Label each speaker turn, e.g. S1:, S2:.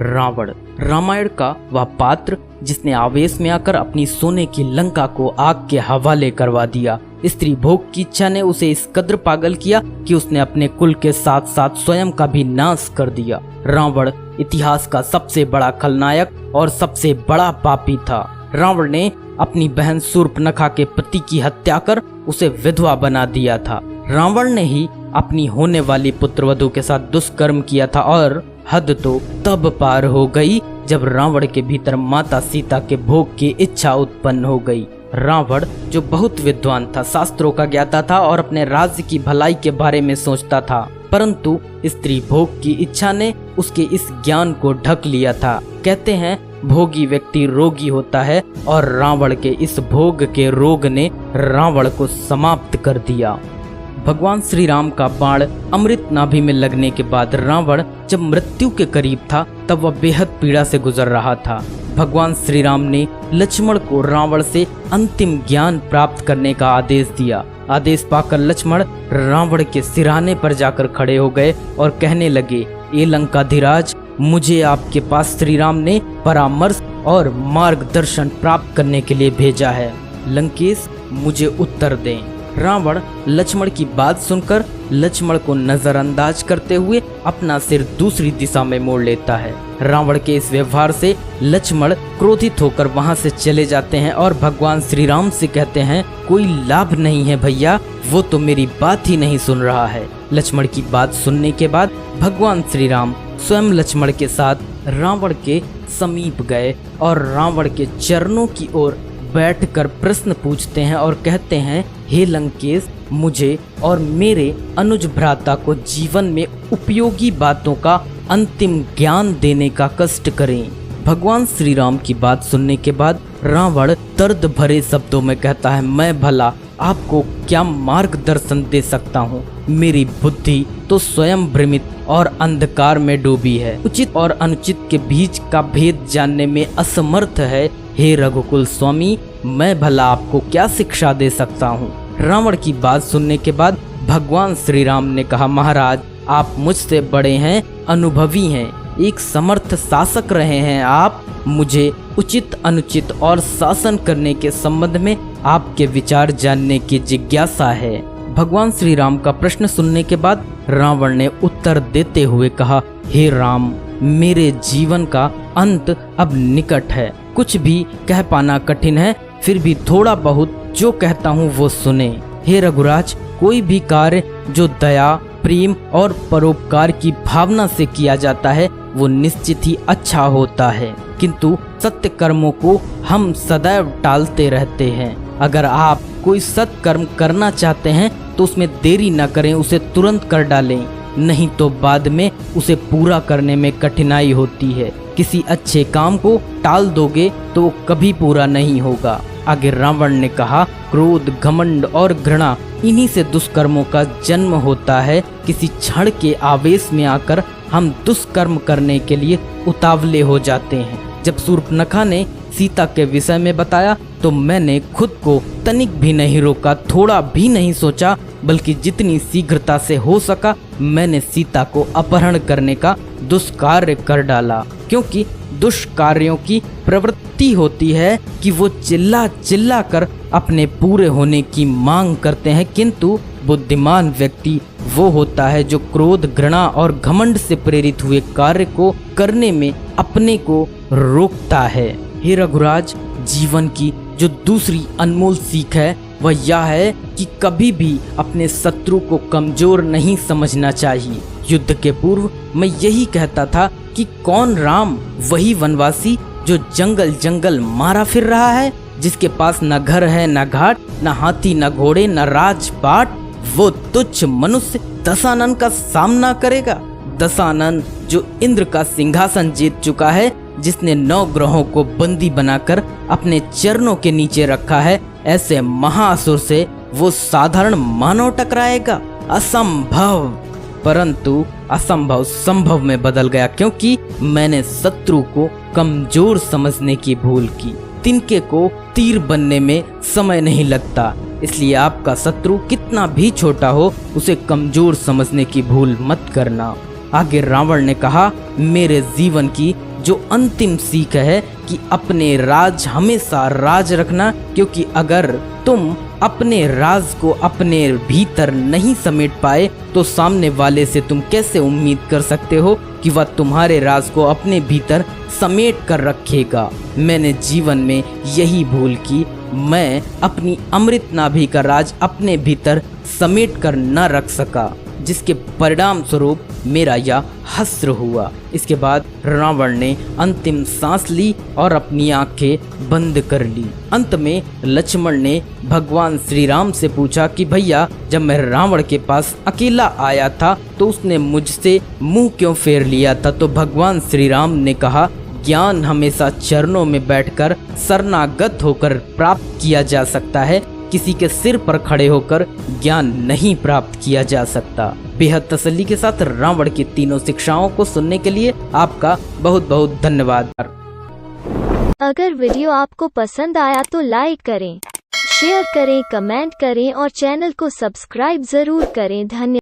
S1: रावण रामायण का वह पात्र जिसने आवेश में आकर अपनी सोने की लंका को आग के हवाले करवा दिया। स्त्री भोग की इच्छा ने उसे इस कदर पागल किया कि उसने अपने कुल के साथ साथ स्वयं का भी नाश कर दिया। रावण इतिहास का सबसे बड़ा खलनायक और सबसे बड़ा पापी था। रावण ने अपनी बहन शूर्पणखा के पति की हत्या कर उसे विधवा बना दिया था। रावण ने ही अपनी होने वाली पुत्रवधू के साथ दुष्कर्म किया था और हद तो तब पार हो गई जब रावण के भीतर माता सीता के भोग की इच्छा उत्पन्न हो गई। रावण जो बहुत विद्वान था, शास्त्रों का ज्ञाता था और अपने राज्य की भलाई के बारे में सोचता था, परंतु स्त्री भोग की इच्छा ने उसके इस ज्ञान को ढक लिया था। कहते हैं भोगी व्यक्ति रोगी होता है और रावण के इस भोग के रोग ने रावण को समाप्त कर दिया। भगवान श्री राम का बाण अमृत नाभि में लगने के बाद रावण जब मृत्यु के करीब था तब वह बेहद पीड़ा से गुजर रहा था। भगवान श्री राम ने लक्ष्मण को रावण से अंतिम ज्ञान प्राप्त करने का आदेश दिया। आदेश पाकर लक्ष्मण रावण के सिरहाने पर जाकर खड़े हो गए और कहने लगे, ए लंकाधिराज, मुझे आपके पास श्री राम ने परामर्श और मार्गदर्शन प्राप्त करने के लिए भेजा है। लंकेश, मुझे उत्तर दें। रावण लक्ष्मण की बात सुनकर लक्ष्मण को नजरअंदाज करते हुए अपना सिर दूसरी दिशा में मोड़ लेता है। रावण के इस व्यवहार से लक्ष्मण क्रोधित होकर वहां से चले जाते हैं और भगवान श्री राम से कहते हैं, कोई लाभ नहीं है भैया, वो तो मेरी बात ही नहीं सुन रहा है। लक्ष्मण की बात सुनने के बाद भगवान श्री राम स्वयं लक्ष्मण के साथ रावण के समीप गए और रावण के चरणों की ओर बैठकर प्रश्न पूछते हैं और कहते हैं, हे लंकेश, मुझे और मेरे अनुज भ्राता को जीवन में उपयोगी बातों का अंतिम ज्ञान देने का कष्ट करें। भगवान श्री राम की बात सुनने के बाद रावण दर्द भरे शब्दों में कहता है, मैं भला आपको क्या मार्गदर्शन दे सकता हूँ? मेरी बुद्धि तो स्वयं भ्रमित और अंधकार में डूबी है, उचित और अनुचित के बीच का भेद जानने में असमर्थ है। हे रघुकुल स्वामी, मैं भला आपको क्या शिक्षा दे सकता हूँ? रावण की बात सुनने के बाद भगवान श्री राम ने कहा, महाराज, आप मुझसे बड़े हैं, अनुभवी हैं, एक समर्थ शासक रहे हैं आप। मुझे उचित अनुचित और शासन करने के संबंध में आपके विचार जानने की जिज्ञासा है। भगवान श्री राम का प्रश्न सुनने के बाद रावण ने उत्तर देते हुए कहा, हे राम, मेरे जीवन का अंत अब निकट है। कुछ भी कह पाना कठिन है, फिर भी थोड़ा बहुत जो कहता हूँ वो सुने। हे रघुराज, कोई भी कार्य जो दया, प्रेम और परोपकार की भावना से किया जाता है वो निश्चित ही अच्छा होता है, किंतु सत्य कर्मों को हम सदैव टालते रहते हैं। अगर आप कोई सत्कर्म करना चाहते हैं तो उसमें देरी न करें, उसे तुरंत कर डालें, नहीं तो बाद में उसे पूरा करने में कठिनाई होती है। किसी अच्छे काम को टाल दोगे तो वो कभी पूरा नहीं होगा। आगे रावण ने कहा, क्रोध, घमंड और घृणा, इन्हीं से दुष्कर्मों का जन्म होता है। किसी क्षण के आवेश में आकर हम दुष्कर्म करने के लिए उतावले हो जाते हैं। जब शूर्पणखा ने सीता के विषय में बताया तो मैंने खुद को तनिक भी नहीं रोका, थोड़ा भी नहीं सोचा, बल्कि जितनी शीघ्रता से हो सका मैंने सीता को अपहरण करने का दुष्कार्य कर डाला। क्योंकि दुष्कार्यों की प्रवृत्ति होती है कि वो चिल्ला चिल्ला कर अपने पूरे होने की मांग करते हैं, किंतु बुद्धिमान व्यक्ति वो होता है जो क्रोध, घृणा और घमंड से प्रेरित हुए कार्य को करने में अपने को रोकता है। हे रघुराज, जीवन की जो दूसरी अनमोल सीख है वह यह है कि कभी भी अपने शत्रु को कमजोर नहीं समझना चाहिए। युद्ध के पूर्व मैं यही कहता था कि कौन राम? वही वनवासी जो जंगल जंगल मारा फिर रहा है, जिसके पास न घर है, न घाट, न हाथी, न घोड़े, न राजपाट। वो तुच्छ मनुष्य दशानन का सामना करेगा। दशानन जो इंद्र का सिंहासन जीत चुका है, जिसने 9 ग्रहों को बंदी बनाकर अपने चरणों के नीचे रखा है, ऐसे महाअसुर से वो साधारण मानव टकराएगा? असंभव। परंतु असंभव संभव में बदल गया, क्योंकि मैंने शत्रु को कमजोर समझने की भूल की। तिनके को तीर बनने में समय नहीं लगता, इसलिए आपका शत्रु कितना भी छोटा हो उसे कमजोर समझने की भूल मत करना। आगे रावण ने कहा, मेरे जीवन की जो अंतिम सीख है कि अपने राज हमेशा राज रखना, क्योंकि अगर तुम अपने राज को अपने भीतर नहीं समेट पाए तो सामने वाले से तुम कैसे उम्मीद कर सकते हो कि वह तुम्हारे राज को अपने भीतर समेट कर रखेगा। मैंने जीवन में यही भूल की, मैं अपनी अमृत नाभि का राज अपने भीतर समेट कर न रख सका, जिसके परिणाम स्वरूप मेरा यह हस्र हुआ। इसके बाद रावण ने अंतिम सांस ली और अपनी आंखें बंद कर ली। अंत में लक्ष्मण ने भगवान श्री राम से पूछा कि भैया, जब मैं रावण के पास अकेला आया था तो उसने मुझसे मुंह क्यों फेर लिया था? तो भगवान श्री राम ने कहा, ज्ञान हमेशा चरणों में बैठकर शरणागत होकर प्राप्त किया जा सकता है, किसी के सिर पर खड़े होकर ज्ञान नहीं प्राप्त किया जा सकता। बेहद तसल्ली के साथ रावण की तीनों शिक्षाओं को सुनने के लिए आपका बहुत बहुत धन्यवाद।
S2: अगर वीडियो आपको पसंद आया तो लाइक करें, शेयर करें, कमेंट करें और चैनल को सब्सक्राइब जरूर करें। धन्यवाद।